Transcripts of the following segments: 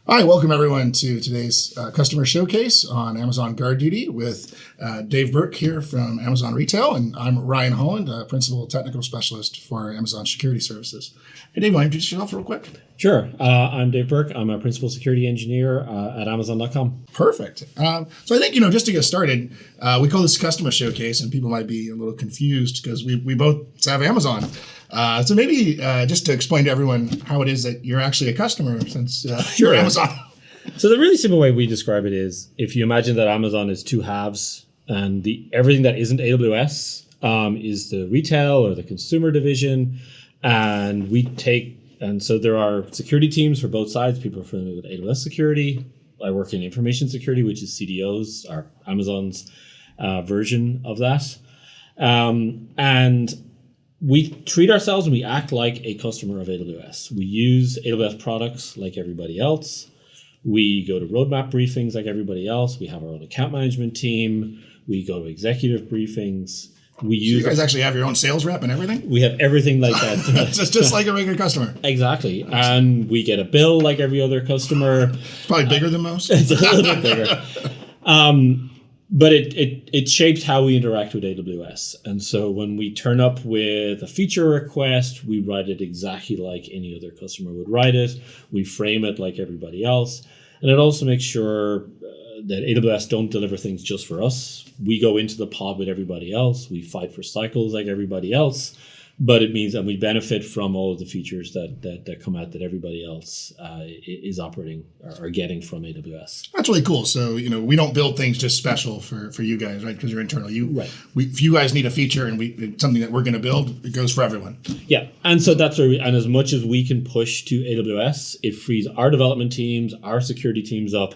Hi, welcome everyone to today's customer showcase on Amazon GuardDuty with Dave Burke here from Amazon Retail, and I'm Ryan Holland, Principal Technical Specialist for Amazon Security Services. Hey Dave, want to introduce yourself real quick? Sure. I'm Dave Burke. I'm a Principal Security Engineer at Amazon.com. Perfect. So I think, just to get started, we call this customer showcase, and people might be a little confused because we both have Amazon. So maybe just to explain to everyone how it is that you're actually a customer since you're Amazon. So the really simple way we describe it is, if you imagine that Amazon is two halves, and everything that isn't AWS is the retail or the consumer division, and so there are security teams for both sides. People are familiar with AWS security. I work in information security, which is CDOs, or Amazon's version of that. And we treat ourselves and we act like a customer of AWS. We use AWS products like everybody else. We go to roadmap briefings like everybody else. We have our own account management team. We go to executive briefings. So you guys actually have your own sales rep and everything? We have everything like that. just like a regular customer. Exactly. And we get a bill like every other customer. It's probably bigger than most. It's a little bit bigger. But it shapes how we interact with AWS. And so when we turn up with a feature request, we write it exactly like any other customer would write it. We frame it like everybody else. And it also makes sure that AWS don't deliver things just for us. We go into the pod with everybody else. We fight for cycles like everybody else. But it means that we benefit from all of the features that come out that everybody else is operating or getting from AWS. That's really cool. So, we don't build things just special for you guys, right? Because you're internal. Right. If you guys need a feature and it's something that we're going to build, it goes for everyone. Yeah. And so that's where and as much as we can push to AWS, it frees our development teams, our security teams up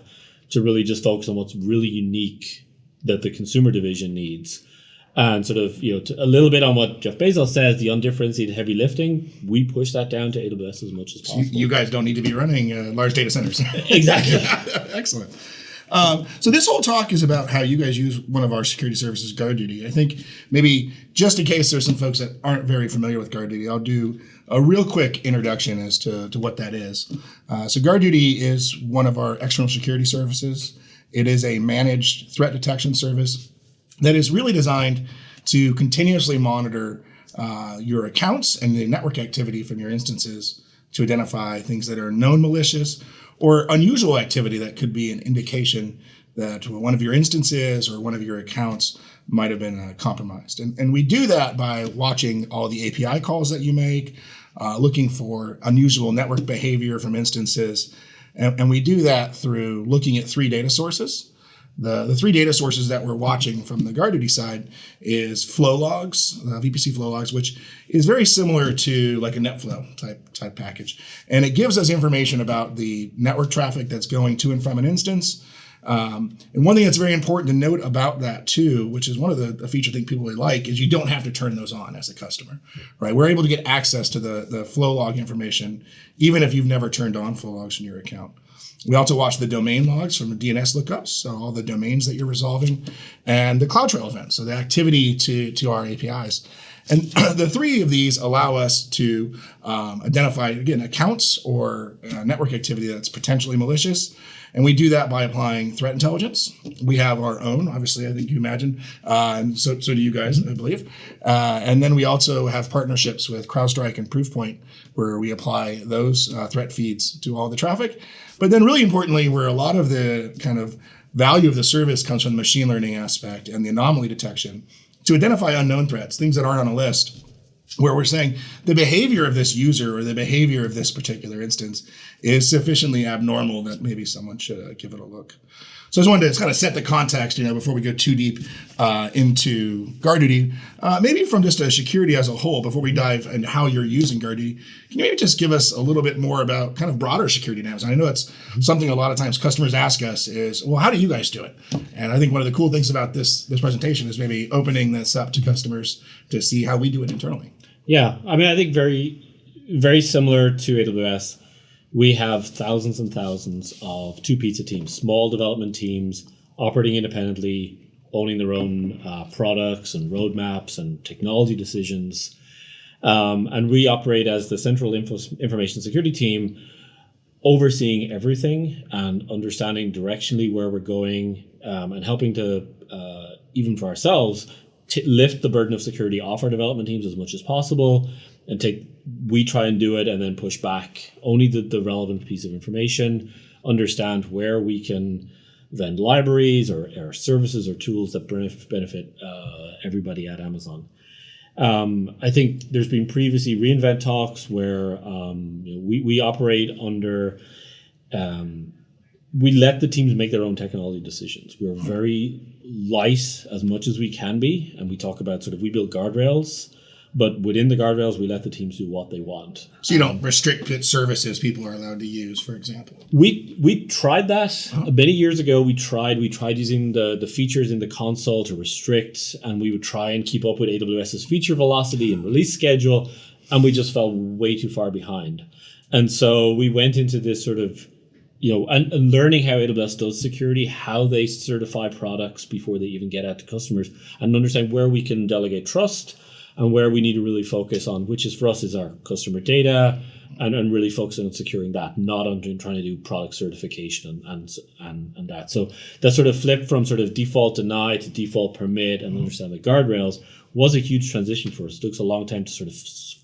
to really just focus on what's really unique that the consumer division needs. And sort of, a little bit on what Jeff Bezos says, the undifferentiated heavy lifting, we push that down to AWS as much as possible. So you guys don't need to be running large data centers. Exactly. Excellent. So this whole talk is about how you guys use one of our security services, GuardDuty. I think maybe just in case there's some folks that aren't very familiar with GuardDuty, I'll do a real quick introduction as to what that is. So GuardDuty is one of our external security services. It is a managed threat detection service that is really designed to continuously monitor your accounts and the network activity from your instances to identify things that are known malicious or unusual activity that could be an indication that one of your instances or one of your accounts might have been compromised. And we do that by watching all the API calls that you make, looking for unusual network behavior from instances. And we do that through looking at three data sources. The three data sources that we're watching from the GuardDuty side is flow logs, VPC flow logs, which is very similar to like a NetFlow type package. And it gives us information about the network traffic that's going to and from an instance. And one thing that's very important to note about that too, which is one of the feature things people really like, is you don't have to turn those on as a customer, right? We're able to get access to the flow log information, even if you've never turned on flow logs in your account. We also watch the domain logs from the DNS lookups, so all the domains that you're resolving, and the CloudTrail events, so the activity to our APIs. And the three of these allow us to identify, again, accounts or network activity that's potentially malicious. And we do that by applying threat intelligence. We have our own, obviously, I think you imagine, and so do you guys, I believe. And then we also have partnerships with CrowdStrike and Proofpoint, where we apply those threat feeds to all the traffic. But then really importantly, where a lot of the kind of value of the service comes from the machine learning aspect and the anomaly detection to identify unknown threats, things that aren't on a list, where we're saying the behavior of this user or the behavior of this particular instance is sufficiently abnormal that maybe someone should give it a look. So I just wanted to kind of set the context, before we go too deep into GuardDuty, maybe from just a security as a whole, before we dive into how you're using GuardDuty, can you maybe just give us a little bit more about kind of broader security now? I know it's something a lot of times customers ask us is, well, how do you guys do it? And I think one of the cool things about this presentation is maybe opening this up to customers to see how we do it internally. Yeah, I mean, I think very, very similar to AWS. we have thousands and thousands of two-pizza teams, small development teams operating independently, owning their own products and roadmaps and technology decisions. And we operate as the central information security team, overseeing everything and understanding directionally where we're going, and helping to, even for ourselves, lift the burden of security off our development teams as much as possible, and we try and do it and then push back only the relevant piece of information, understand where we can vend libraries or services or tools that benefit everybody at Amazon. I think there's been previously reInvent talks where we operate under, we let the teams make their own technology decisions. We're very light as much as we can be, and we talk about we build guardrails, but within the guardrails, we let the teams do what they want. So you don't restrict which services people are allowed to use, for example. We tried that many years ago. We tried using the features in the console to restrict, and we would try and keep up with AWS's feature velocity and release schedule, and we just fell way too far behind. And so we went into this and learning how AWS does security, how they certify products before they even get out to customers, and understand where we can delegate trust and where we need to really focus on, which is for us is our customer data, and really focusing on securing that, not on trying to do product certification and that. So that flip from default deny to default permit and understand the guardrails was a huge transition for us. It took us a long time to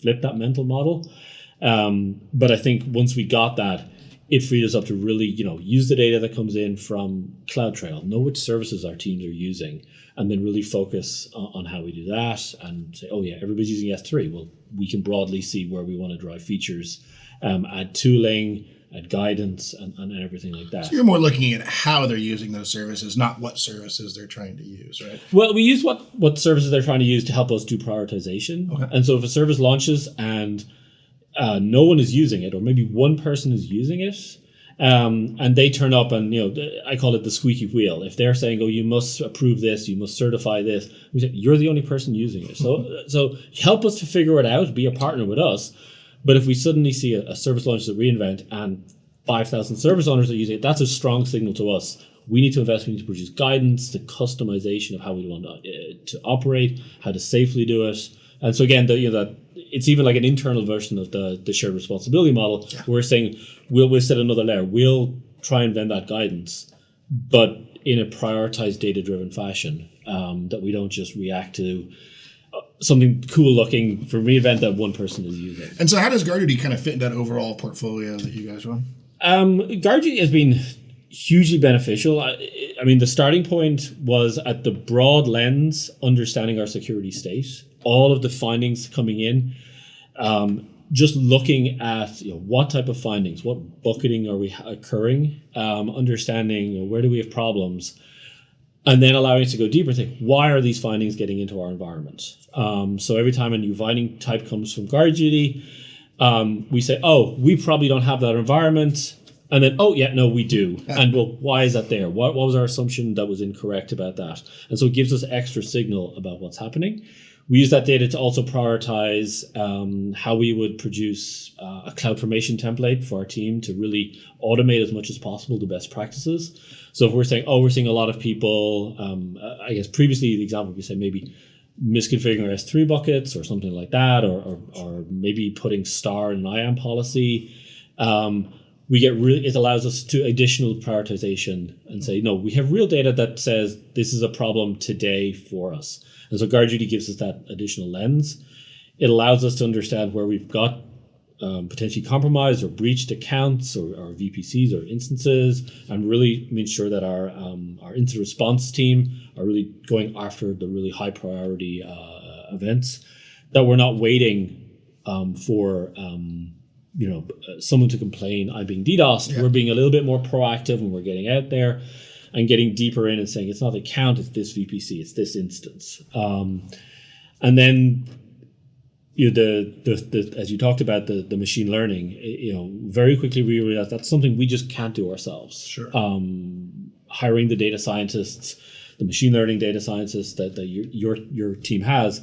flip that mental model. But I think once we got that, it freed us up to really, use the data that comes in from CloudTrail, know which services our teams are using, and then really focus on how we do that and say, oh yeah, everybody's using S3. Well, we can broadly see where we want to drive features, add tooling, add guidance, and everything like that. So you're more looking at how they're using those services, not what services they're trying to use, right? Well, we use what services they're trying to use to help us do prioritization. Okay. And so if a service launches and no one is using it, or maybe one person is using it, and they turn up and, I call it the squeaky wheel. If they're saying, oh, you must approve this, you must certify this, we say, you're the only person using it. So help us to figure it out, be a partner with us. But if we suddenly see a service launch at reInvent and 5,000 service owners are using it, that's a strong signal to us. We need to invest, we need to produce guidance, the customization of how we want to operate, how to safely do it. And so again, it's even like an internal version of the shared responsibility model. Yeah. We're saying we'll set another layer. We'll try and vend that guidance, but in a prioritized, data-driven fashion, that we don't just react to something cool looking for reInvent that one person is using. And so how does GuardDuty kind of fit in that overall portfolio that you guys run? GuardDuty has been hugely beneficial. I mean, the starting point was at the broad lens, understanding our security state, all of the findings coming in, just looking at what type of findings, what bucketing are we occurring, understanding where do we have problems, and then allowing us to go deeper and think, why are these findings getting into our environment? So every time a new finding type comes from GuardDuty, we say, oh, we probably don't have that environment. And then, oh, yeah, no, we do. And well, why is that there? What was our assumption that was incorrect about that? And so it gives us extra signal about what's happening. We use that data to also prioritize how we would produce a CloudFormation template for our team to really automate as much as possible the best practices. So if we're saying, oh, we're seeing a lot of people, I guess previously the example we say maybe misconfiguring our S3 buckets or something like that, or maybe putting star in an IAM policy. It allows us to additional prioritization and say, no, we have real data that says this is a problem today for us. And so GuardDuty gives us that additional lens. It allows us to understand where we've got potentially compromised or breached accounts or VPCs or instances, and really make sure that our incident response team are really going after the really high priority events, that we're not waiting for someone to complain, I'm being DDoSed. Yeah. We're being a little bit more proactive and we're getting out there and getting deeper in and saying, it's not the account, it's this VPC, it's this instance. And then, as you talked about the machine learning, very quickly we realized that's something we just can't do ourselves. Sure. Hiring the data scientists, the machine learning data scientists that your team has,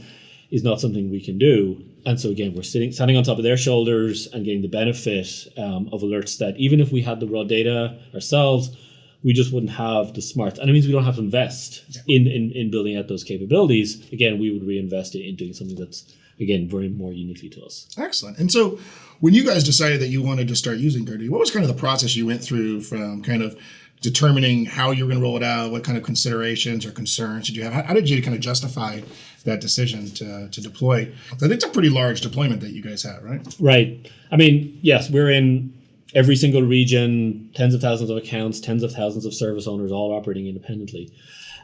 is not something we can do. And so again, we're standing on top of their shoulders and getting the benefit of alerts that even if we had the raw data ourselves, we just wouldn't have the smarts. And it means we don't have to invest in building out those capabilities. Again, we would reinvest it in doing something that's, again, very more uniquely to us. Excellent. And so when you guys decided that you wanted to start using GuardDuty, what was kind of the process you went through from kind of determining how you were going to roll it out? What kind of considerations or concerns did you have? How did you kind of justify that decision to deploy? I think it's a pretty large deployment that you guys have, right? Right. I mean, yes, we're in every single region, tens of thousands of accounts, tens of thousands of service owners, all operating independently.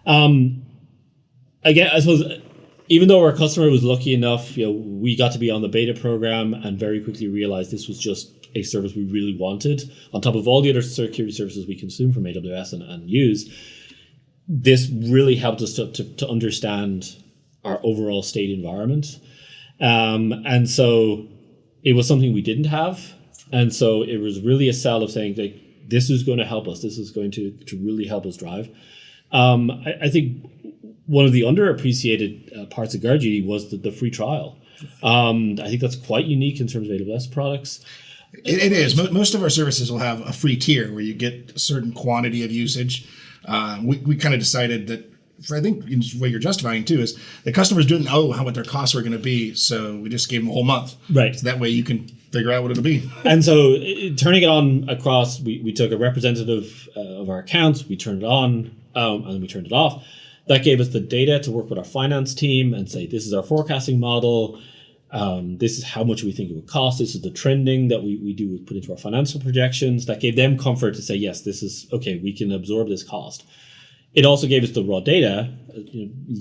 Again, I suppose, even though our customer was lucky enough, we got to be on the beta program and very quickly realized this was just a service we really wanted. On top of all the other security services we consume from AWS and use, this really helped us to understand our overall state environment. And so it was something we didn't have. And so it was really a sell of saying, like, this is going to help us. This is going to really help us drive. I think one of the underappreciated parts of GuardDuty was the free trial. I think that's quite unique in terms of AWS products. It is. Most of our services will have a free tier where you get a certain quantity of usage. We kind of decided that, I think what you're justifying too, is the customers didn't know what their costs were going to be, so we just gave them a whole month. Right. So that way you can figure out what it'll be. And so turning it on across, we took a representative of our accounts, we turned it on, and then we turned it off. That gave us the data to work with our finance team and say, this is our forecasting model. This is how much we think it would cost. This is the trending that we do put into our financial projections. That gave them comfort to say, yes, this is okay. We can absorb this cost. It also gave us the raw data.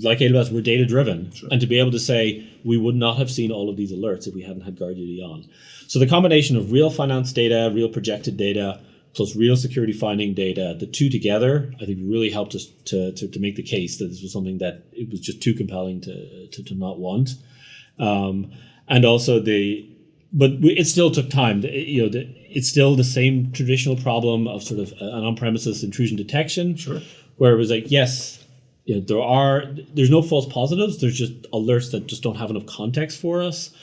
Like AWS, we're data driven, sure. And to be able to say we would not have seen all of these alerts if we hadn't had GuardDuty on. So the combination of real finance data, real projected data, plus real security finding data, the two together, I think really helped us to make the case that this was something that it was just too compelling to not want. And also but it still took time. It's still the same traditional problem of sort of an on-premises intrusion detection, sure. Where it was like, yes, there's no false positives. There's just alerts that just don't have enough context for us.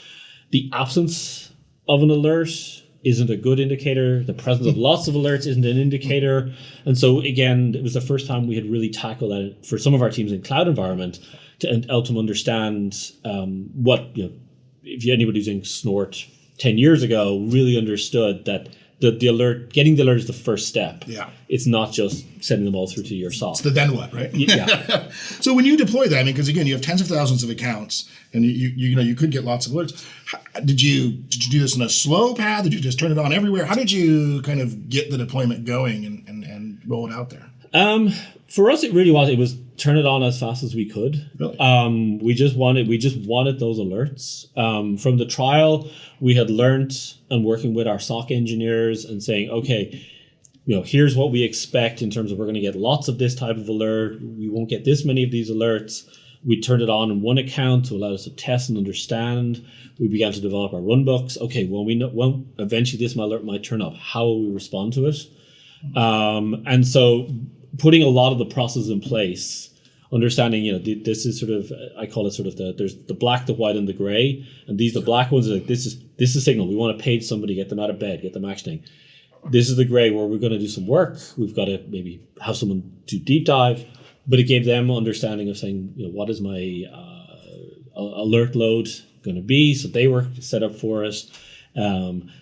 The absence of an alert isn't a good indicator. The presence of lots of alerts isn't an indicator. And so again, it was the first time we had really tackled that for some of our teams in cloud environment to help them understand if anybody using Snort 10 years ago really understood that the alert, getting the alert is the first step. Yeah. It's not just sending them all through to your SOC. It's the then what, right? Yeah. So when you deploy that, because again, you have tens of thousands of accounts and you could get lots of alerts. Did you do this in a slow path? Did you just turn it on everywhere? How did you kind of get the deployment going and roll it out there? For us, it was turn it on as fast as we could. Really? We just wanted those alerts. From the trial, we had learned and working with our SOC engineers and saying, okay, here's what we expect in terms of we're going to get lots of this type of alert. We won't get this many of these alerts. We turned it on in one account to allow us to test and understand. We began to develop our runbooks. Okay, when eventually this alert might turn up, how will we respond to it? And so putting a lot of the process in place, understanding, this is sort of, I call it sort of there's the black, the white, and the gray. And the black ones are like, this is signal. We want to page somebody, get them out of bed, get them actioning. This is the gray where we're going to do some work. We've got to maybe have someone do deep dive, but it gave them understanding of saying, what is my alert load going to be? So they were set up for us.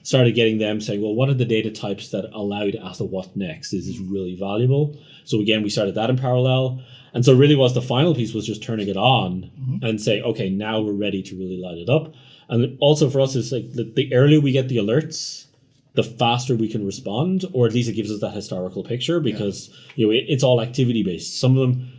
Started getting them saying, well, what are the data types that allow you to ask the what next? Is this really valuable? So again, we started that in parallel. And so really the final piece was just turning it on and say, okay, now we're ready to really light it up. And also for us, it's like the earlier we get the alerts, the faster we can respond, or at least it gives us that historical picture because it's all activity based. Some of them,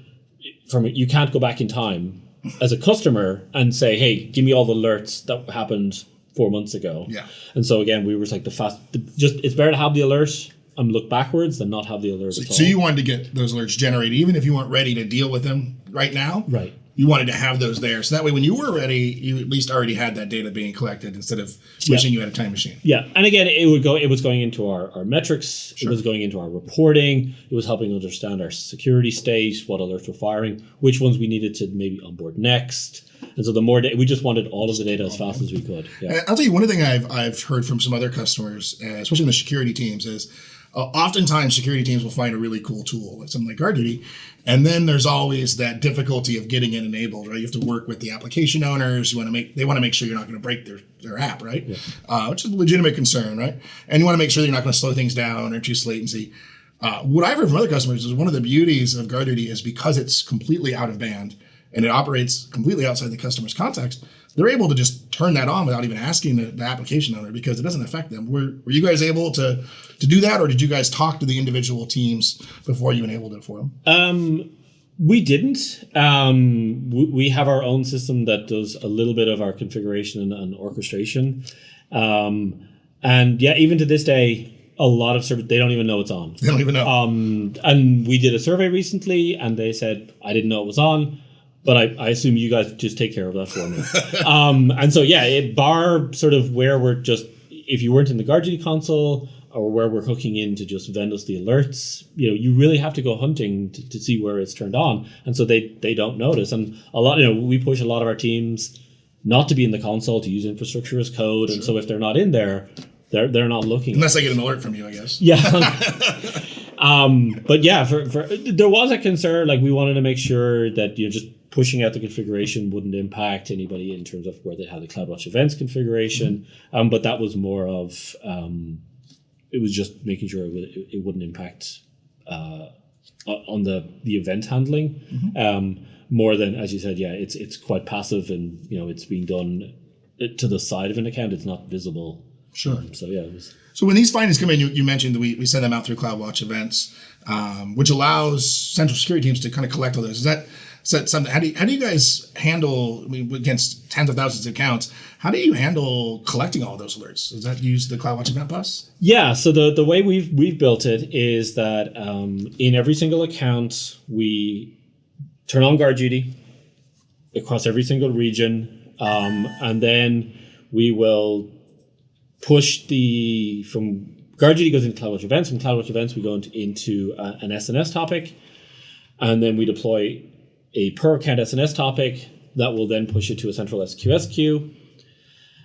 you can't go back in time as a customer and say, hey, give me all the alerts that happened 4 months ago. Yeah. And so again, we were like it's better to have the alert and look backwards than not have the alert at all. So you wanted to get those alerts generated, even if you weren't ready to deal with them right now? Right. you wanted to have those there. So that way when you were ready, you at least already had that data being collected instead of wishing you had a time machine. Yeah. And again, it was going into our metrics, Sure. it was going into our reporting, it was helping understand our security state, what alerts were firing, which ones we needed to maybe onboard next. And so the more we just wanted all of the data as fast as we could. Yeah. And I'll tell you one thing I've heard from some other customers, especially in the security teams, is oftentimes security teams will find a really cool tool, like something like GuardDuty, and then there's always that difficulty of getting it enabled, right? You have to work with the application owners. They want to make sure you're not going to break their app, right? Yeah. Which is a legitimate concern, right? And you want to make sure that you're not going to slow things down or reduce latency. What I've heard from other customers is one of the beauties of GuardDuty is because it's completely out of band and it operates completely outside the customer's context, they're able to just turn that on without even asking the application owner because it doesn't affect them. Were you guys able to do that, or did you guys talk to the individual teams before you enabled it for them? We didn't. We have our own system that does a little bit of our configuration and orchestration. And yeah, even to this day, a lot of service, they don't even know it's on. They don't even know. And we did a survey recently and they said, I didn't know it was on. But I assume you guys just take care of that for me. And so, yeah, bar sort of where we're just, if you weren't in the GuardDuty console or where we're hooking in to just vend us the alerts, you really have to go hunting to see where it's turned on. And so they don't notice. And a lot, we push a lot of our teams not to be in the console, to use infrastructure as code. Sure. And so if they're not in there, they're not looking. Unless they get an alert from you, I guess. Yeah. But yeah, there was a concern, like we wanted to make sure that just pushing out the configuration wouldn't impact anybody in terms of where they had the CloudWatch events configuration. Mm-hmm. But that was more of, it was just making sure it wouldn't impact on the event handling. Mm-hmm. More than, as you said, yeah, it's quite passive and, it's being done to the side of an account. It's not visible. Sure. So yeah, it was. So when these findings come in, you mentioned that we send them out through CloudWatch events, which allows central security teams to kind of collect all those. Is that something? How do you guys handle, against tens of thousands of accounts? How do you handle collecting all those alerts? Does that use the CloudWatch event bus? Yeah. So the way we've built it is that in every single account we turn on GuardDuty across every single region, and then we will push from GuardDuty goes into CloudWatch events. From CloudWatch events, we go into an SNS topic, and then we deploy a per account SNS topic that will then push it to a central SQS queue.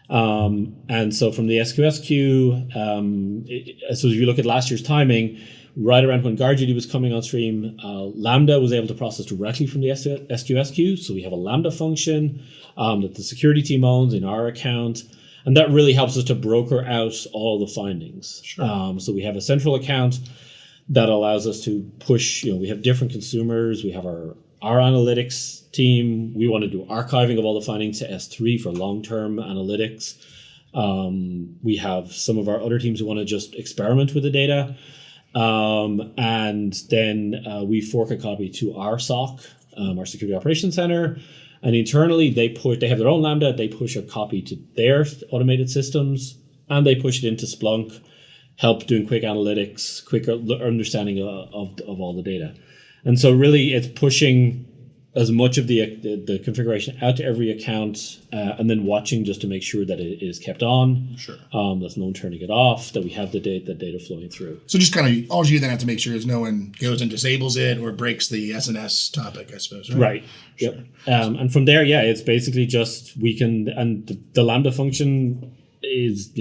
And so from the SQS queue, so if you look at last year's timing, right around when GuardDuty was coming on stream, Lambda was able to process directly from the SQS queue. So we have a Lambda function that the security team owns in our account. And that really helps us to broker out all the findings. Sure. So we have a central account that allows us to push, we have different consumers. We have our analytics team. We want to do archiving of all the findings to S3 for long-term analytics. We have some of our other teams who want to just experiment with the data. And then we fork a copy to our SOC, our Security Operations Center. And internally, they have their own Lambda. They push a copy to their automated systems, and they push it into Splunk, help doing quick analytics, quicker understanding of all the data. And so really, it's pushing as much of the configuration out to every account, and then watching just to make sure that it is kept on. Sure. There's no one turning it off, that we have the data flowing through. So just kind of, all you then have to make sure is no one goes and disables it or breaks the SNS topic, I suppose, right? Right. Sure. Yep. And from there, yeah, it's basically just the Lambda function is,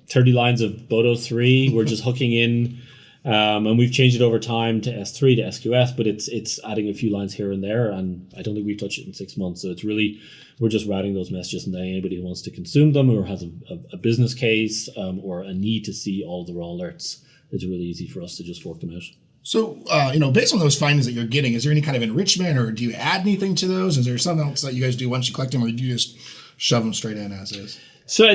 30 lines of Bodo 3. We're just hooking in. And we've changed it over time to S3 to SQS, but it's adding a few lines here and there, and I don't think we've touched it in 6 months. So it's really, we're just routing those messages, and then anybody who wants to consume them or has a business case or a need to see all the raw alerts, it's really easy for us to just fork them out. So, based on those findings that you're getting, is there any kind of enrichment, or do you add anything to those? Is there something else that you guys do once you collect them, or do you just shove them straight in as is? So,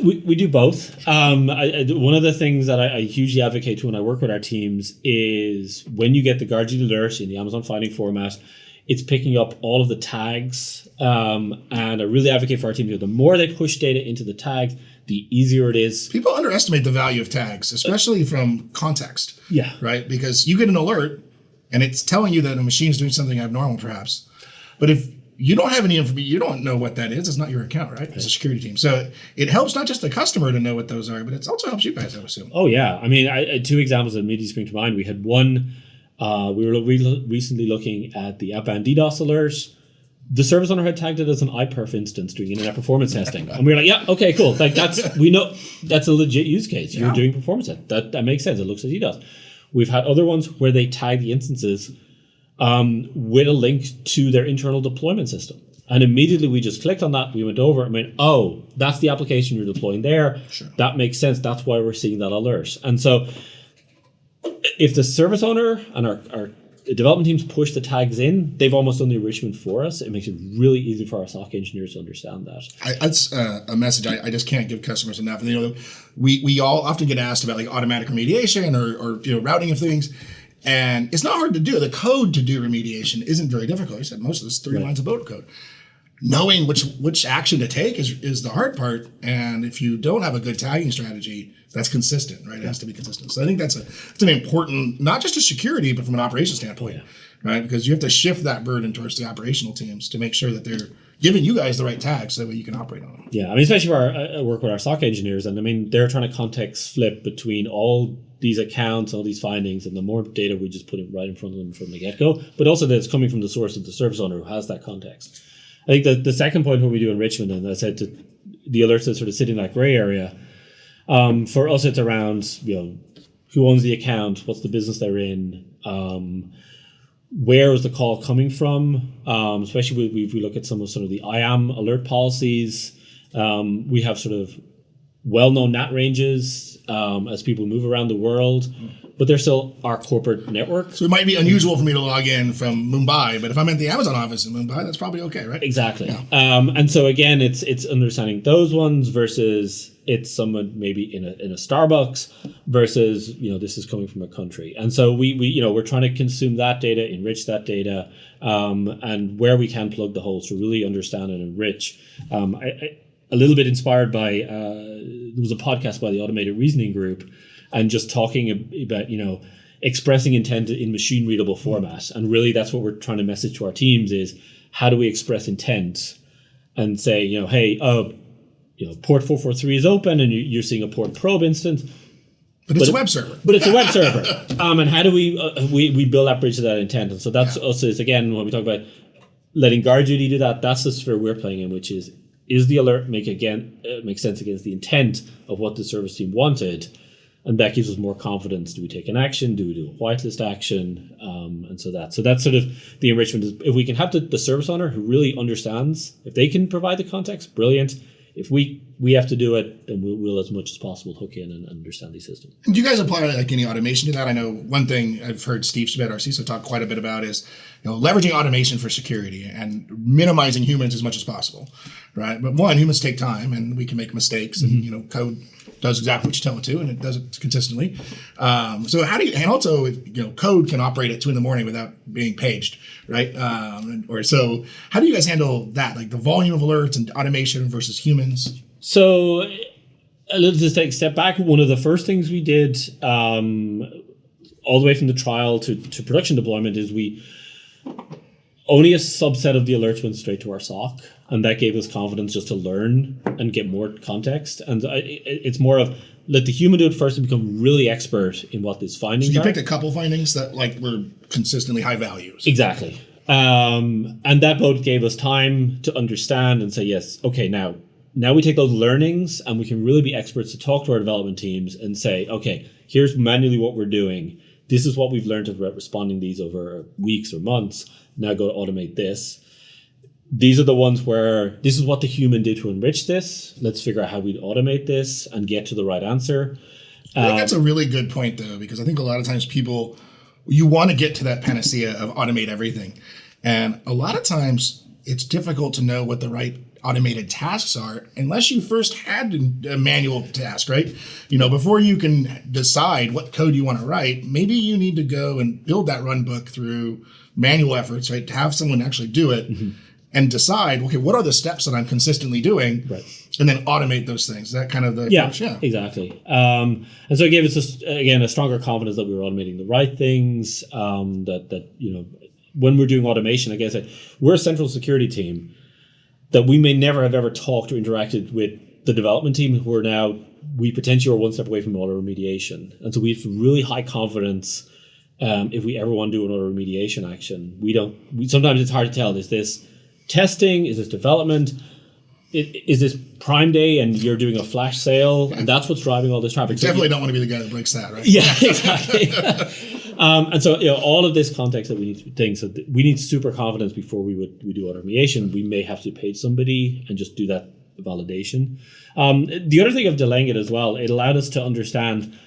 we do both. One of the things that I hugely advocate to when I work with our teams is when you get the GuardDuty alert in the Amazon finding format, it's picking up all of the tags. And I really advocate for our team, the more they push data into the tags, the easier it is. People underestimate the value of tags, especially from context. Yeah. Right? Because you get an alert, and it's telling you that a machine is doing something abnormal, perhaps. But if you don't have any information, you don't know what that is, it's not your account, right? It's a security team. So it helps not just the customer to know what those are, but it also helps you guys, I would assume. Oh, yeah. I mean, two examples that immediately spring to mind. We had one, we were recently looking at the outbound DDoS alerts. The service owner had tagged it as an iPerf instance doing internet performance testing. And we were like, yeah, okay, cool. Like we know that's a legit use case. You're doing performance test. That makes sense. It looks like DDoS. We've had other ones where they tag the instances with a link to their internal deployment system. And immediately we just clicked on that. We went over and went, oh, that's the application you're deploying there. Sure. That makes sense. That's why we're seeing that alert. And so if the service owner and our development teams push the tags in, they've almost done the enrichment for us. It makes it really easy for our SOC engineers to understand that. That's a message I just can't give customers enough. And, you know, we all often get asked about like automatic remediation or you know, routing of things. And it's not hard to do. The code to do remediation isn't very difficult. I said most of this 3 lines of code. Knowing which action to take is the hard part. And if you don't have a good tagging strategy that's consistent, right? It has to be consistent. So I think it's an important, not just to security, but from an operations standpoint, right? Because you have to shift that burden towards the operational teams to make sure that they're giving you guys the right tags so that way you can operate on them. Yeah, I mean, especially for our work with our SOC engineers, and I mean, they're trying to context flip between all these accounts, all these findings, and the more data we just put it right in front of them from the get-go, but also that it's coming from the source of the service owner who has that context. I think that the second point when we do enrichment, and I said to the alerts that sort of sit in that gray area, for us it's around, you know, who owns the account, what's the business they're in, where is the call coming from, especially if we look at some of the IAM alert policies. We have sort of well-known NAT ranges as people move around the world, but they're still our corporate network. So it might be unusual for me to log in from Mumbai, but if I'm at the Amazon office in Mumbai, that's probably okay, right? Exactly. Yeah. And so again, it's understanding those ones versus it's someone maybe in a Starbucks versus, you know, this is coming from a country. And so we you know, we're trying to consume that data, enrich that data, and where we can plug the holes to really understand and enrich. A little bit inspired by, there was a podcast by the Automated Reasoning Group, and just talking about, you know, expressing intent in machine readable format. And really that's what we're trying to message to our teams is how do we express intent and say, you know, hey, you know, port 443 is open and you're seeing a port probe instance. But it's a web server. But it's a web server. And how do we build that bridge to that intent? And so that's us is, again, when we talk about letting GuardDuty do that, that's the sphere we're playing in, which is the alert make sense against the intent of what the service team wanted? And that gives us more confidence. Do we take an action? Do we do a whitelist action? And so that's sort of the enrichment. Is if we can have the service owner who really understands, if they can provide the context, brilliant. If we have to do it, then we'll as much as possible hook in and understand these systems. And do you guys apply like any automation to that? I know one thing I've heard Steve Schmidt, our CISO, talk quite a bit about is, you know, leveraging automation for security and minimizing humans as much as possible, right? But one, humans take time and we can make mistakes, and you know, code does exactly what you tell it to, and it does it consistently. So how do you, and also, you know, code can operate at 2 a.m. without being paged, right? Or so how do you guys handle that? Like the volume of alerts and automation versus humans? So let's just take a step back. One of the first things we did all the way from the trial to production deployment is only a subset of the alerts went straight to our SOC, and that gave us confidence just to learn and get more context. And it's more of let the human do it first and become really expert in what these findings are. So you picked a couple findings that like were consistently high values. Exactly. And that both gave us time to understand and say, yes, okay, now we take those learnings and we can really be experts to talk to our development teams and say, okay, here's manually what we're doing. This is what we've learned about responding these over weeks or months. Now go automate this. These are the ones where this is what the human did to enrich this. Let's figure out how we automate this and get to the right answer. I think that's a really good point, though, because I think a lot of times you want to get to that panacea of automate everything. And a lot of times it's difficult to know what the right automated tasks are unless you first had a manual task, right? You know, before you can decide what code you want to write, maybe you need to go and build that run book through manual efforts, right? To have someone actually do it and decide, okay, what are the steps that I'm consistently doing? Right. And then automate those things. Is that kind of the approach? Yeah, exactly. And so it gave us again a stronger confidence that we were automating the right things. That when we're doing automation, like I said, we're a central security team that we may never have ever talked or interacted with the development team, who are now we potentially are one step away from auto remediation, and so we have really high confidence. If we ever want to do an auto remediation action, sometimes it's hard to tell. Is this testing? Is this development? Is this Prime Day and you're doing a flash sale and that's what's driving all this traffic? Definitely don't want to be the guy that breaks that, right? Yeah, exactly. And so all of this context that we need to think, so we need super confidence before we do automation. We may have to pay somebody and just do that validation. The other thing of delaying it as well, it allowed us to understand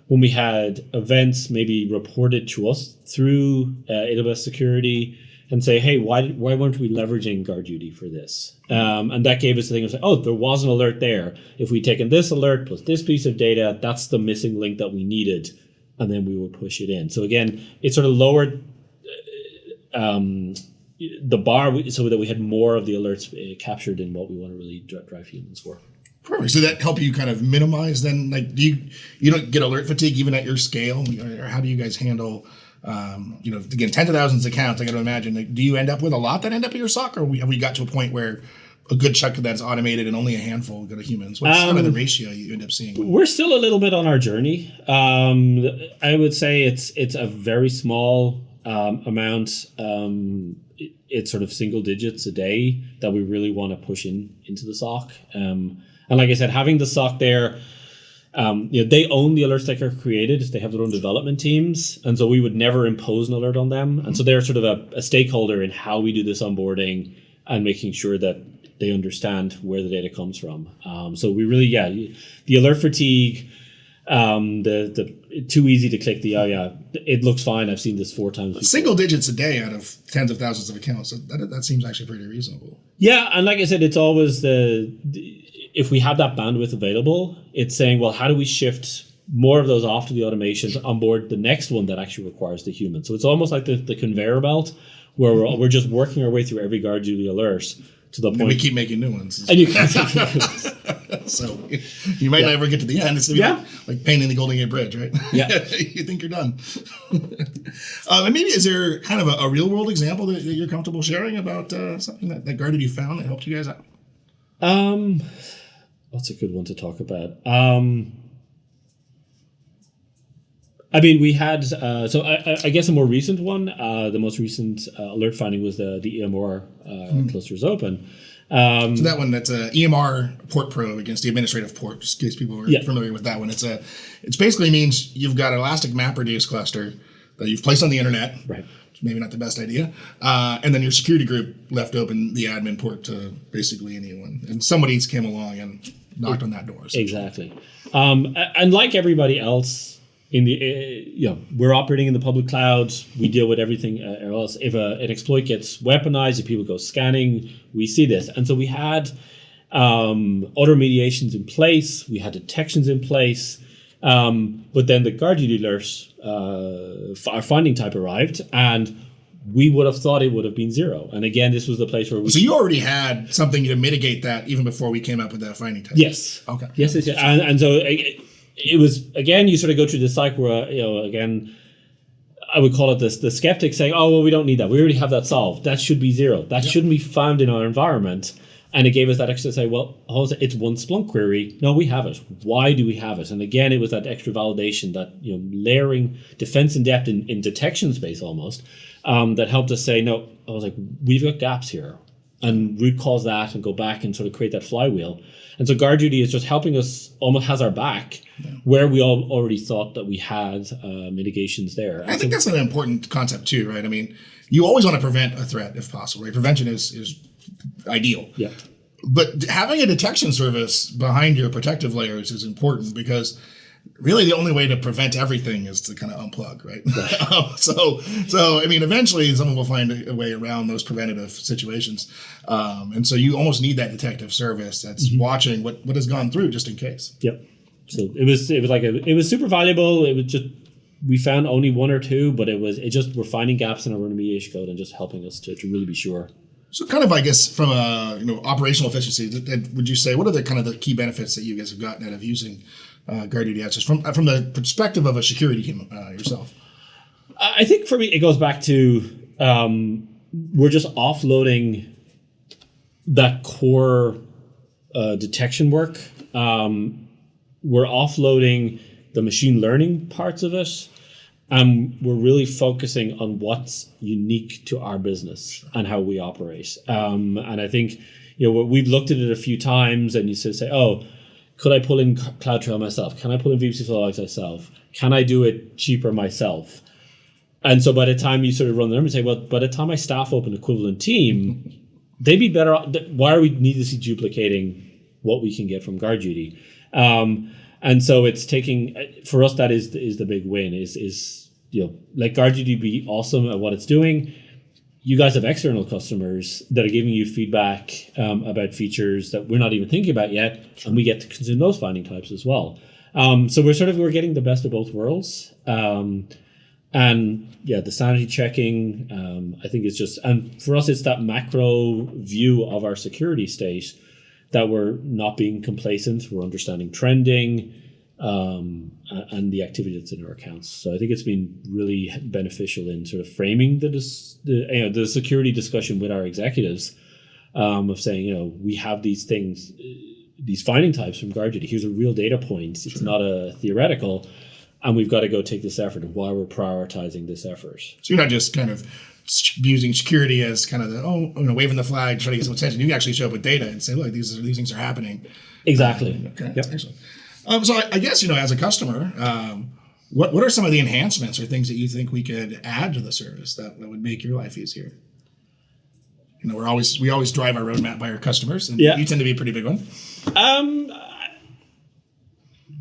when we had events maybe reported to us through AWS security and say, hey, why weren't we leveraging GuardDuty for this? And that gave us the thing of saying, oh, there was an alert there. If we'd taken this alert plus this piece of data, that's the missing link that we needed. And then we would push it in. So again, it sort of lowered the bar so that we had more of the alerts captured in what we want to really drive humans for. Perfect. So that help you kind of minimize then, like, do you don't get alert fatigue even at your scale? Or how do you guys handle again, tens of thousands of accounts, I got to imagine. Like, do you end up with a lot that end up in your SOC, or have we got to a point where a good chunk of that's automated and only a handful go to humans? What's kind of the ratio you end up seeing? We're still a little bit on our journey. I would say it's a very small amount. It's sort of single digits a day that we really want to push into the SOC. And like I said, having the SOC there, they own the alerts that are created. They have their own development teams. And so we would never impose an alert on them. And so they're sort of a stakeholder in how we do this onboarding and making sure that they understand where the data comes from. So we really, the alert fatigue, the too easy to click it looks fine. I've seen this 4 times before. Single digits a day out of tens of thousands of accounts. So that seems actually pretty reasonable. Yeah. And like I said, it's always if we have that bandwidth available, it's saying, well, how do we shift more of those off to the automation to onboard the next one that actually requires the human? So it's almost like the conveyor belt where we're just working our way through every GuardDuty alert to the point. And we keep making new ones. And you keep making new ones. So you might never get to the end. It's like painting the Golden Gate Bridge, right? Yeah. You think you're done. And maybe is there kind of a real world example that you're comfortable sharing about something that GuardDuty found that helped you guys out? That's a good one to talk about. I mean, we had, so I guess a more recent one, the most recent alert finding was the EMR clusters open. So that one, that's a EMR port probe against the administrative port, just in case people are familiar with that one. It's basically means you've got an elastic MapReduce cluster that you've placed on the internet. Right. Maybe not the best idea. And then your security group left open the admin port to basically anyone. And somebody came along and knocked on that door. Exactly. And like everybody else, we're operating in the public cloud. We deal with everything else. If an exploit gets weaponized, if people go scanning, we see this. And so we had auto remediations in place. We had detections in place. But then the GuardDuty alerts, our finding type arrived, and we would have thought it would have been 0. And again, this was the place where So you already had something to mitigate that even before we came up with that finding type? Yes. Okay. Yes. And so it was, again, you sort of go through this cycle where, again, I would call it the skeptic saying, oh, well, we don't need that. We already have that solved. That should be 0. That shouldn't be found in our environment. And it gave us that extra to say, well, it's one Splunk query. No, we have it. Why do we have it? And again, it was that extra validation, that layering defense in depth in detection space almost, that helped us say, no, I was like, we've got gaps here, and root cause that and go back and sort of create that flywheel. And so GuardDuty is just helping us, almost has our back, where we all already thought that we had mitigations there. I think that's an important concept too, right? I mean, you always want to prevent a threat if possible, right? Prevention is ideal. Yeah. But having a detection service behind your protective layers is important, because really the only way to prevent everything is to kind of unplug, right? So I mean, eventually someone will find a way around those preventative situations. And so you almost need that detective service that's watching what has gone through just in case. Yep. So it was super valuable. It was just, we found only 1 or 2, but we're finding gaps in our remediation code and just helping us to really be sure. So kind of, I guess, from a operational efficiency, would you say what are the kind of the key benefits that you guys have gotten out of using GuardDuty just from the perspective of a security team yourself? I think for me it goes back to we're just offloading that core detection work. We're offloading the machine learning parts of it. We're really focusing on what's unique to our business and how we operate. And I think, we've looked at it a few times and you say, oh, could I pull in CloudTrail myself? Can I pull in VPC Flow Logs myself? Can I do it cheaper myself? And so by the time you sort of run the numbers, you say, well, by the time I staff up an equivalent team, they'd be better off. Why are we needlessly duplicating what we can get from GuardDuty? And so it's taking, for us, that is the big win is let GuardDuty be awesome at what it's doing. You guys have external customers that are giving you feedback about features that we're not even thinking about yet. Sure. And we get to consume those finding types as well. So we're getting the best of both worlds. The sanity checking, I think is just, and for us, it's that macro view of our security state that we're not being complacent. We're understanding trending and the activity that's in our accounts. So I think it's been really beneficial in sort of framing the security discussion with our executives of saying, we have these things, these finding types from GuardDuty. Here's a real data point. It's not a theoretical. And we've got to go take this effort and why we're prioritizing this effort. So you're not just kind of using security as kind of waving the flag, trying to get some attention. You actually show up with data and say, look, these things are happening. Exactly. Okay. Yep. Excellent. So I guess, as a customer, what are some of the enhancements or things that you think we could add to the service that would make your life easier? We always drive our roadmap by our customers, and you tend to be a pretty big one.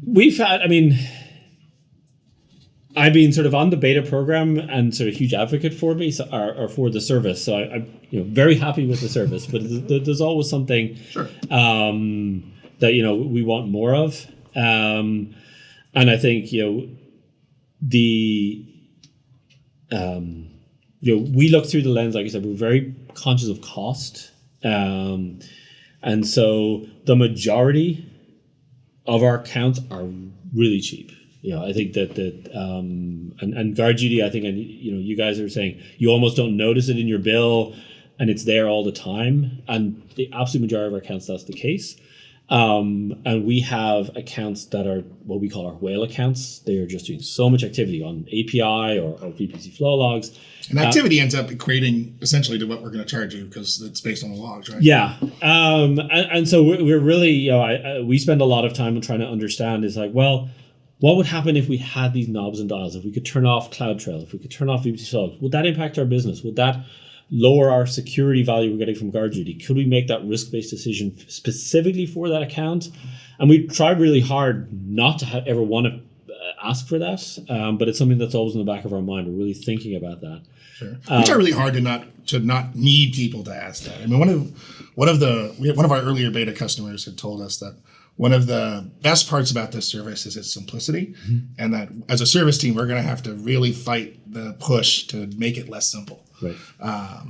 We've had, I've been sort of on the beta program and sort of huge advocate for me, or for the service. So I'm very happy with the service, but there's always something that we want more of. And I think we look through the lens, like I said, we're very conscious of cost, and so the majority of our accounts are really cheap. I think that and GuardDuty, I think, and you guys are saying you almost don't notice it in your bill, and it's there all the time. And the absolute majority of our accounts, that's the case. And we have accounts that are what we call our whale accounts. They are just doing so much activity on API or VPC Flow Logs. And activity ends up equating essentially to what we're going to charge you because it's based on the logs, right? Yeah. And so we're really, we spend a lot of time trying to understand is like, well, what would happen if we had these knobs and dials? If we could turn off CloudTrail, if we could turn off VPC Flow Logs, would that impact our business? Would that lower our security value we're getting from GuardDuty? Could we make that risk-based decision specifically for that account? And we tried really hard not to ever want to ask for that, but it's something that's always in the back of our mind. We're really thinking about that. Sure. We try really hard to not need people to ask that. One of our earlier beta customers had told us that one of the best parts about this service is its simplicity, and that as a service team, we're going to have to really fight the push to make it less simple. Right.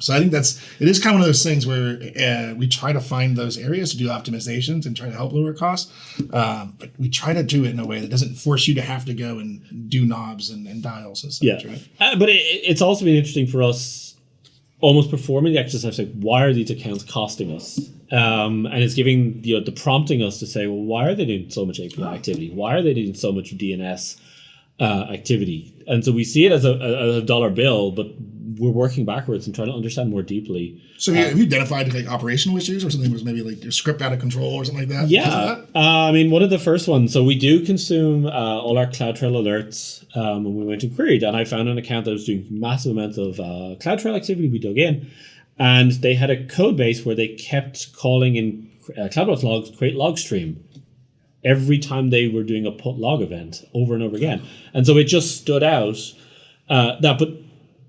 So I think it is kind of one of those things where we try to find those areas to do optimizations and try to help lower costs. But we try to do it in a way that doesn't force you to have to go and do knobs and dials and such. Right? But it's also been interesting for us almost performing the exercise, like, why are these accounts costing us? And it's giving the prompting us to say, well, why are they doing so much API activity? Why are they doing so much DNS activity? And so we see it as a dollar bill, but we're working backwards and trying to understand more deeply. So have you identified like operational issues or something was maybe like your script out of control or something like that? Yeah. One of the first ones. So we do consume all our CloudTrail alerts when we went and queried. And I found an account that was doing massive amounts of CloudTrail activity. We dug in. And they had a code base where they kept calling in CloudWatch logs, create log stream, every time they were doing a put log event over and over again. And so it just stood out but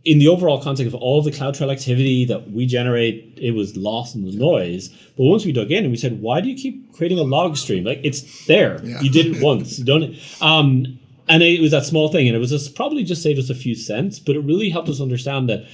in the overall context of all the CloudTrail activity that we generate, it was lost in the noise. But once we dug in and we said, why do you keep creating a log stream? Like, it's there. Yeah. You did it once. You don't. And it was that small thing. And it was probably just saved us a few cents, but it really helped us understand that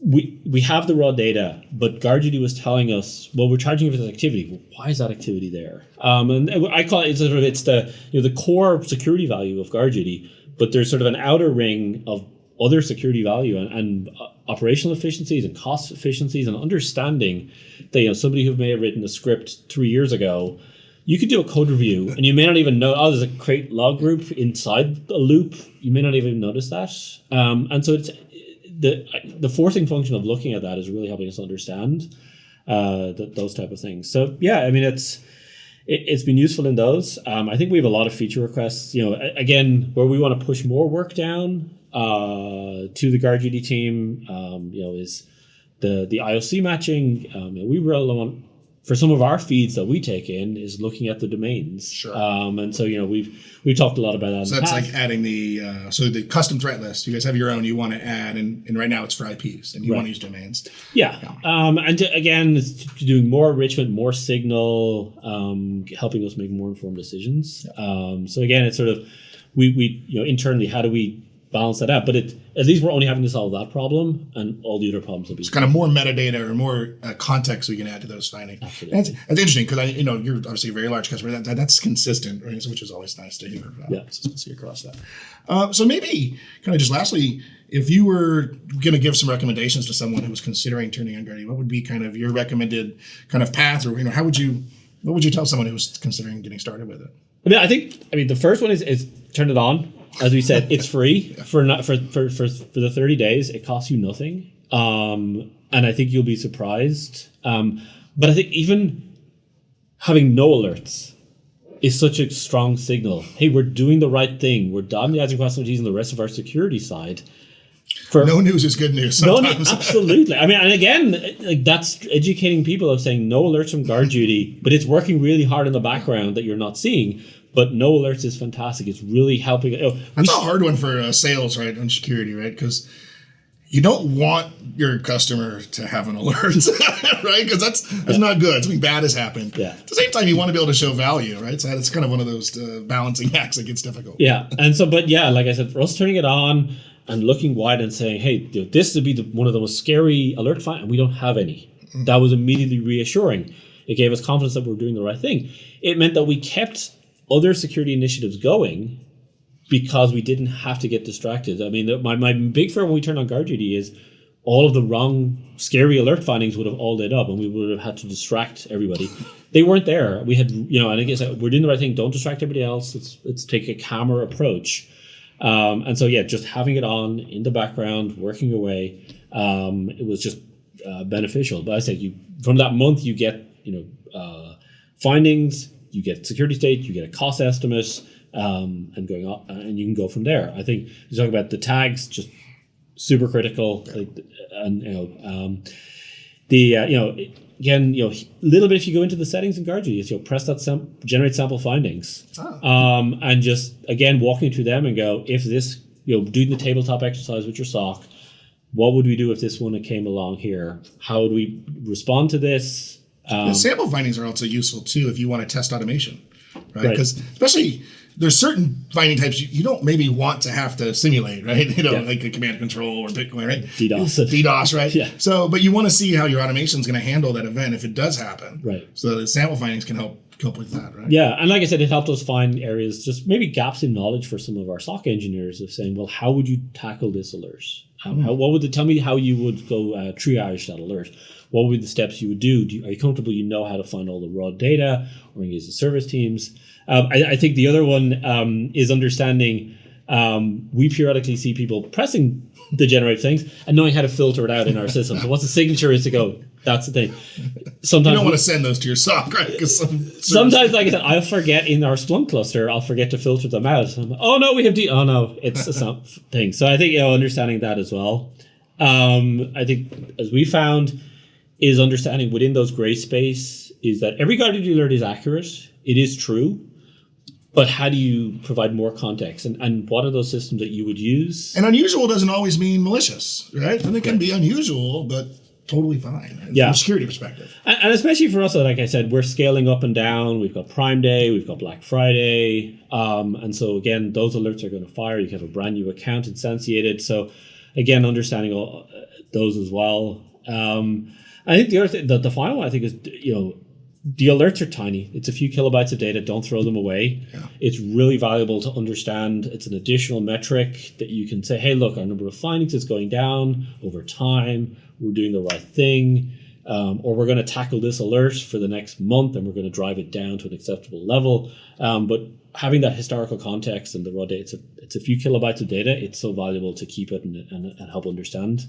we have the raw data, but GuardDuty was telling us, well, we're charging you for this activity. Well, why is that activity there? And I call it sort of, it's the the core security value of GuardDuty, but there's sort of an outer ring of other security value and operational efficiencies and cost efficiencies and understanding that somebody who may have written a script 3 years ago, you could do a code review and you may not even know, there's a create log group inside a loop. You may not even notice that. And so it's the forcing function of looking at that is really helping us understand those type of things. So yeah, I mean, it's been useful in those. I think we have a lot of feature requests, again, where we want to push more work down to the GuardDuty team, is the IOC matching. We really want, for some of our feeds that we take in, is looking at the domains. Sure. And so we've talked a lot about that. So that's like adding the custom threat list. You guys have your own. You want to add, and right now it's for IPs, and you want to use domains. Yeah. Again, it's doing more enrichment, more signal, helping us make more informed decisions. So again, it's sort of we internally, how do we balance that out? But at least we're only having to solve that problem, and all the other problems will be. It's kind of more metadata or more context we can add to those findings. Absolutely. That's interesting because you're obviously a very large customer. That's consistent, right? Which is always nice to hear. Consistency across that. So maybe kind of just lastly, if you were going to give some recommendations to someone who was considering turning on GuardDuty, what would be kind of your recommended kind of path, or what would you tell someone who was considering getting started with it? I think the first one is turn it on. As we said, it's free for the 30 days. It costs you nothing, and I think you'll be surprised. But I think even having no alerts is such a strong signal. Hey, we're doing the right thing. We're dotting the i's and crossing the t's on the rest of our security side. No news is good news sometimes. No, absolutely. I mean, and again, that's educating people of saying no alerts from GuardDuty, but it's working really hard in the background that you're not seeing. But no alerts is fantastic. It's really helping. That's a hard one for sales, right, on security, right? Because you don't want your customer to have an alert, right? Because that's not good. Something bad has happened. Yeah. At the same time, you want to be able to show value, right? So it's kind of one of those balancing acts that gets difficult. Yeah, and so, but yeah, like I said, for us turning it on and looking wide and saying, hey, this would be one of the most scary alert find, and we don't have any. Mm-hmm. That was immediately reassuring. It gave us confidence that we're doing the right thing. It meant that we kept other security initiatives going because we didn't have to get distracted. I mean, my big fear when we turned on GuardDuty is all of the wrong scary alert findings would have all lit up and we would have had to distract everybody. They weren't there. We had, and I guess we're doing the right thing. Don't distract everybody else. Let's take a calmer approach. And so, yeah, just having it on in the background, working away, it was just beneficial. But I said, from that month, you get, findings, you get security state, you get a cost estimate, and going on, and you can go from there. I think you talk about the tags, just super critical. Yeah. Again, little bit if you go into the settings in GuardDuty, press that generate sample findings, and just again walking through them and go, if this, doing the tabletop exercise with your SOC, what would we do if this one came along here? How would we respond to this? The sample findings are also useful too if you want to test automation, right? Because especially there's certain finding types you don't maybe want to have to simulate, right? Like a command and control or Bitcoin, right? DDoS, right? Yeah. So, but you want to see how your automation is going to handle that event if it does happen, right? So the sample findings can help with that, right? Yeah, and like I said, it helped us find areas, just maybe gaps in knowledge for some of our SOC engineers of saying, well, how would you tackle this alert? What would tell me how you would go triage that alert? What would be the steps you would do? Are you comfortable? How to find all the raw data or engage the service teams? I think the other one is understanding. We periodically see people pressing the generate things and knowing how to filter it out in our system. So once the signature is to go, that's the thing. Sometimes you don't want to send those to your SOC, right? Because sometimes, like I said, I'll forget in our Splunk cluster, I'll forget to filter them out. Oh no, we have oh no, it's a thing. So I think understanding that as well. I think as we found is understanding within those gray space is that every GuardDuty alert is accurate. It is true. But how do you provide more context? And what are those systems that you would use? And unusual doesn't always mean malicious, right? And it can be unusual, but totally fine from a security perspective. And especially for us, like I said, we're scaling up and down. We've got Prime Day, we've got Black Friday. And so again, those alerts are going to fire. You have a brand new account instantiated. So again, understanding all those as well. I think the other thing, the final one I think is, the alerts are tiny. It's a few kilobytes of data. Don't throw them away. Yeah. It's really valuable to understand. It's an additional metric that you can say, hey, look, our number of findings is going down over time. We're doing the right thing. Or we're going to tackle this alert for the next month and we're going to drive it down to an acceptable level. But having that historical context and the raw data, it's a few kilobytes of data. It's so valuable to keep it and help understand.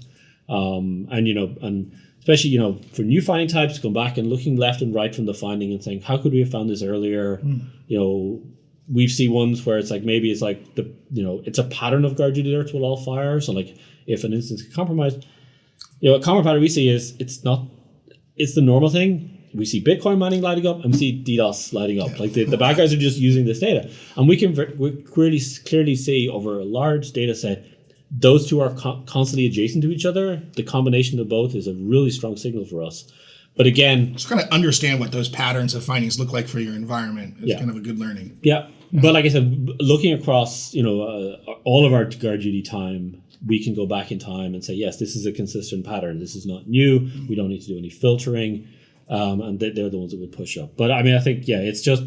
And especially, for new finding types, going back and looking left and right from the finding and saying, how could we have found this earlier? We've seen ones where it's like, maybe it's like it's a pattern of GuardDuty alerts will all fire. So like if an instance is compromised, a common pattern we see is it's the normal thing. We see Bitcoin mining lighting up and we see DDoS lighting up. Like the bad guys are just using this data. And we can clearly see over a large data set, those two are constantly adjacent to each other. The combination of both is a really strong signal for us. But again, just kind of understand what those patterns of findings look like for your environment is kind of a good learning. Yeah. But like I said, looking across, all of our GuardDuty time, we can go back in time and say, yes, this is a consistent pattern. This is not new. We don't need to do any filtering. And they're the ones that would push up. But I mean, I think, it's just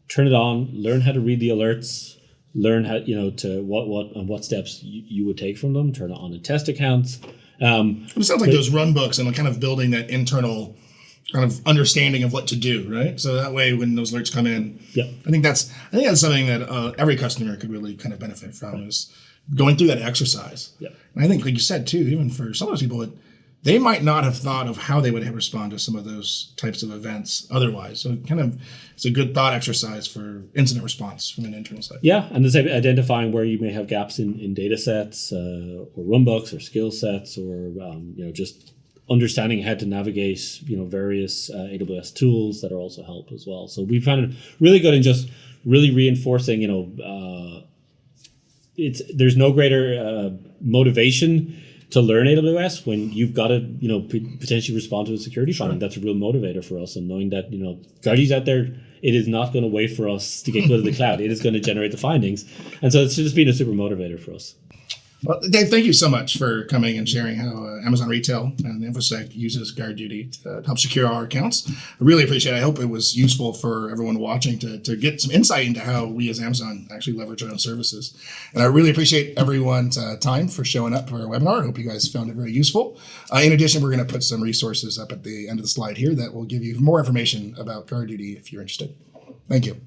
turn it on, learn how to read the alerts, learn how, to what steps you would take from them, turn it on in test accounts. It sounds like those run books and kind of building that internal kind of understanding of what to do, right? So that way, when those alerts come in, I think that's something that every customer could really kind of benefit from is going through that exercise. Yeah. And I think, like you said too, even for some of those people, they might not have thought of how they would respond to some of those types of events otherwise. So it's a good thought exercise for incident response from an internal side. Yeah, and the same identifying where you may have gaps in data sets or runbooks or skill sets or just understanding how to navigate various AWS tools that are also help as well. So we found it really good in just really reinforcing there's no greater motivation to learn AWS when you've got to, potentially respond to a security finding. That's a real motivator for us. And knowing that, GuardDuty's out there, it is not going to wait for us to get good at the cloud. It is going to generate the findings. And so it's just been a super motivator for us. Well, Dave, thank you so much for coming and sharing how Amazon Retail and InfoSec uses GuardDuty to help secure our accounts. I really appreciate it. I hope it was useful for everyone watching to get some insight into how we as Amazon actually leverage our own services. And I really appreciate everyone's time for showing up for our webinar. I hope you guys found it very useful. In addition, we're going to put some resources up at the end of the slide here that will give you more information about GuardDuty if you're interested. Thank you.